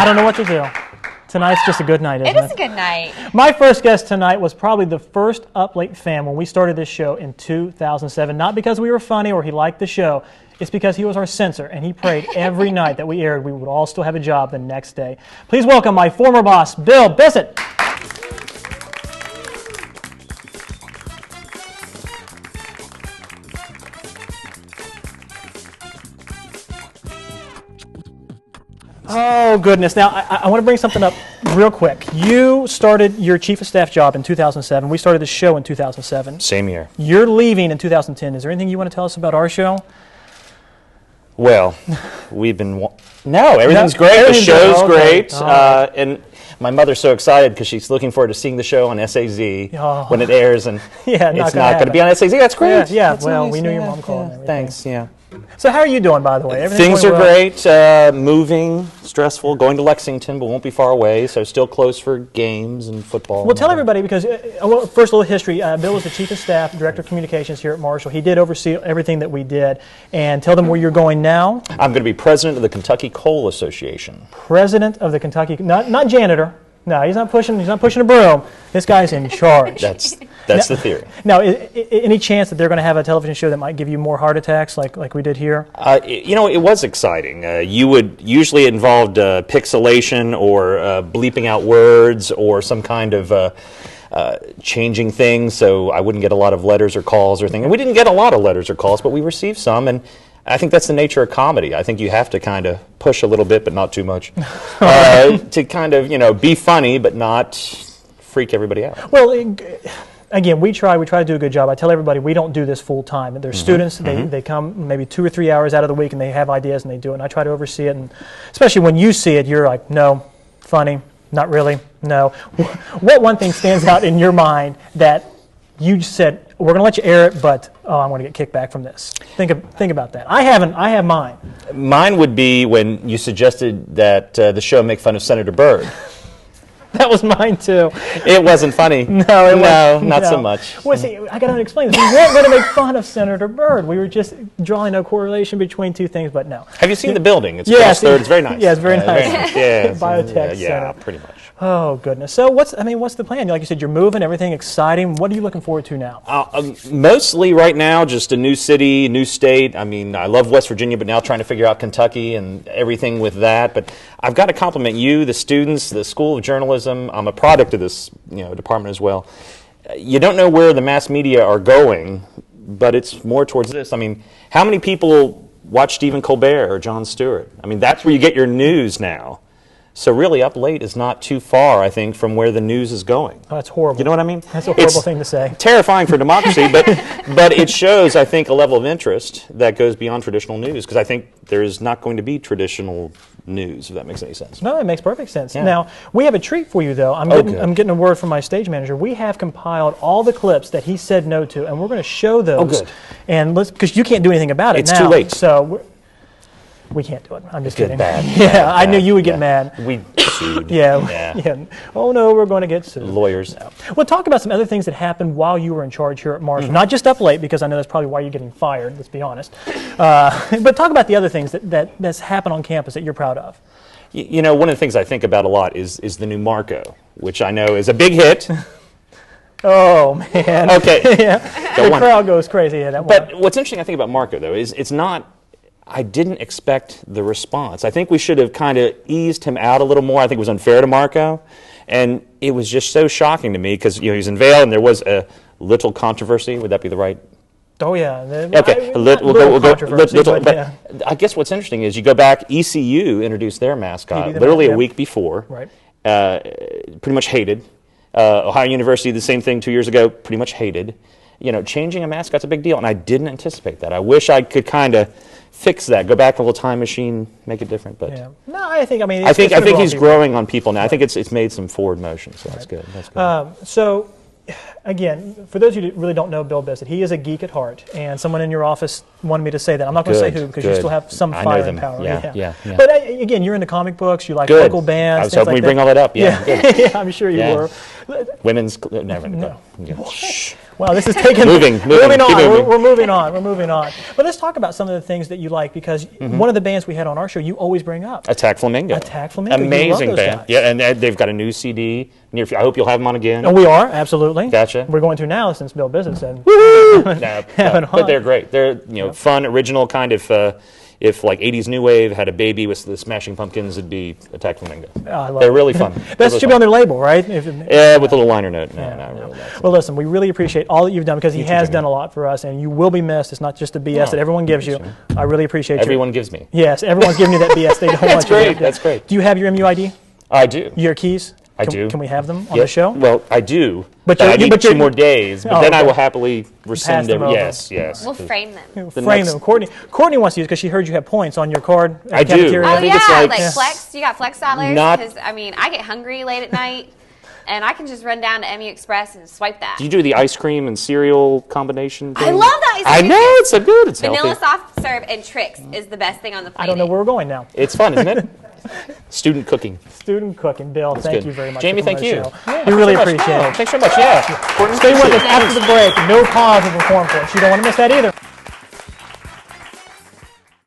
I don't know what to do. Tonight's just a good night, isn't it? It is a good night. My first guest tonight was probably the first Up Late fan when we started this show in 2007. Not because we were funny or he liked the show. It's because he was our censor, and he prayed every night that we aired we would all still have a job the next day. Please welcome my former boss, Bill Bissett. Oh, goodness. Now, I want to bring something up real quick. You started your chief of staff job in 2007. We started the show in 2007. Same year. You're leaving in 2010. Is there anything you want to tell us about our show? Well, we've been... No, everything's great. Everything's the show's okay. great. And my mother's so excited because she's looking forward to seeing the show on SAZ when it airs. And yeah, it's not going to be on SAZ. That's great. Yeah, That's well, nice. we knew your mom called. Yeah, thanks, yeah. So how are you doing, by the way? Things are great. Moving, stressful, going to Lexington, but won't be far away, so still close for games and football. Well, tell everybody, because, well, first a little history. Bill was the Chief of Staff, Director of Communications here at Marshall. He did oversee everything that we did. And tell them where you're going now. I'm going to be President of the Kentucky Coal Association. President of the Kentucky, not janitor. No, he's not pushing a broom. This guy's in charge. That's the theory. Now, any chance that they're going to have a television show that might give you more heart attacks like we did here? You know, it was exciting. You would usually involved pixelation or bleeping out words or some kind of changing things, so I wouldn't get a lot of letters or calls or things. And we didn't get a lot of letters or calls, but we received some, and I think that's the nature of comedy. I think you have to kind of push a little bit, but not too much, to kind of, you know, be funny, but not freak everybody out. Well, again, we try to do a good job. I tell everybody we don't do this full time. They're students. They come maybe 2 or 3 hours out of the week, and they have ideas, and they do it. And I try to oversee it. And especially when you see it, you're like, no, funny, not really, no. What one thing stands out in your mind that you just said, we're going to let you air it, but I'm going to get kickback from this? Think about that. I have mine. Mine would be when you suggested that the show make fun of Senator Byrd. That was mine too. It wasn't funny. No, not so much. Well, see, I got to explain this. We weren't going to make fun of Senator Byrd. We were just drawing a correlation between two things, but no. Have you seen the building? It's yes, It's very nice. Yeah, it's very nice. Yeah, Biotech yeah, Center. pretty much. Oh goodness. So what's the plan? Like you said, you're moving. Everything exciting. What are you looking forward to now? Mostly right now, just a new city, new state. I mean, I love West Virginia, but now trying to figure out Kentucky and everything with that. But I've got to compliment you, the students, the School of Journalism. I'm a product of this, department as well. You don't know where the mass media are going, but it's more towards this. I mean, how many people watch Stephen Colbert or Jon Stewart? I mean, that's where you get your news now. So really, Up Late is not too far, I think, from where the news is going. Oh, that's horrible. You know what I mean? That's a horrible thing to say. Terrifying for democracy, but it shows, I think, a level of interest that goes beyond traditional news, because I think there is not going to be traditional news, if that makes any sense. No, it makes perfect sense. Yeah. Now, we have a treat for you, though. I'm getting a word from my stage manager. We have compiled all the clips that he said no to, and we're going to show those. Oh, good. And because you can't do anything about it now. It's too late. So we can't do it. I'm just kidding. Bad. Yeah, I knew you would get mad. We sued. Yeah. Oh no, we're going to get sued. Lawyers. No. Well, talk about some other things that happened while you were in charge here at Marshall. Not just Up Late, because I know that's probably why you're getting fired. Let's be honest. But talk about the other things that's happened on campus that you're proud of. You know, one of the things I think about a lot is the new Marco, which I know is a big hit. Oh man. Okay. Yeah. The crowd goes crazy at that one. But what's interesting, I think, about Marco, though, is it's not. I didn't expect the response. I think we should have kind of eased him out a little more. I think it was unfair to Marco. And it was just so shocking to me because, he was in Vail and there was a little controversy. Would that be the right? Oh, yeah. Okay. We'll go. But I guess what's interesting is you go back, ECU introduced their mascot literally a week before. Right. Pretty much hated. Ohio University, the same thing 2 years ago, pretty much hated. Changing a mascot's a big deal, and I didn't anticipate that. I wish I could kind of fix that, go back a little time machine, make it different. But yeah. No, I think he's growing on people now. I think it's made some forward motion, so that's good. That's good. So, again, for those of you who really don't know Bill Bissett, he is a geek at heart, and someone in your office wanted me to say that. I'm not going to say who because you still have some fire and power. Yeah. But again, you're into comic books. You like local bands. I was hoping we'd bring all that up. Yeah. Yeah, I'm sure you were. Women's never. No. Well, this is taking moving on. moving. We're moving on. We're moving on. But let's talk about some of the things that you like, because one of the bands we had on our show, you always bring up. Attack Flamingo. Attack Flamingo. Amazing you love those band. guys. Yeah, and they've got a new CD. I hope you'll have them on again. And we are, absolutely. Gotcha. We're going to now since Bill Bissett said. But they're great. They're fun, original kind of. If like 80s new wave had a baby with the Smashing Pumpkins, it'd be Attack Flamingo. They're really fun. That should be on their label, right? Yeah, with a little liner note. No. Well, listen, we really appreciate all that you've done, because he has done a lot for us, and you will be missed. It's not just the BS that everyone gives you. I really appreciate you. Everyone gives me. Yes, everyone's giving you that BS they don't want you to. That's great. Do you have your MUID? I do. Your keys? I do. Can we have them on the show? Well, I do. But I need 2 more days. But then I will happily rescind them over. Yes. We'll frame them. Frame them. Courtney wants to use, because she heard you have points on your card at I the cafeteria. do. Oh, I think yeah, it's like Flex. You got Flex dollars? Not- Because, I get hungry late at night, and I can just run down to MU Express and swipe that. Do you do the ice cream and cereal combination thing? I love that ice I cream. know, it's so good. It's Vanilla healthy. soft serve and Trix is the best thing on the planet. I don't know where we're going now. It's fun, isn't it? Student cooking. Student cooking. Bill, thank good. you very much. Jamie, for coming thank on you. the show. We really appreciate it. Thanks so much. Yeah. Stay with us after the break. No pause of Reform Force. You don't want to miss that either.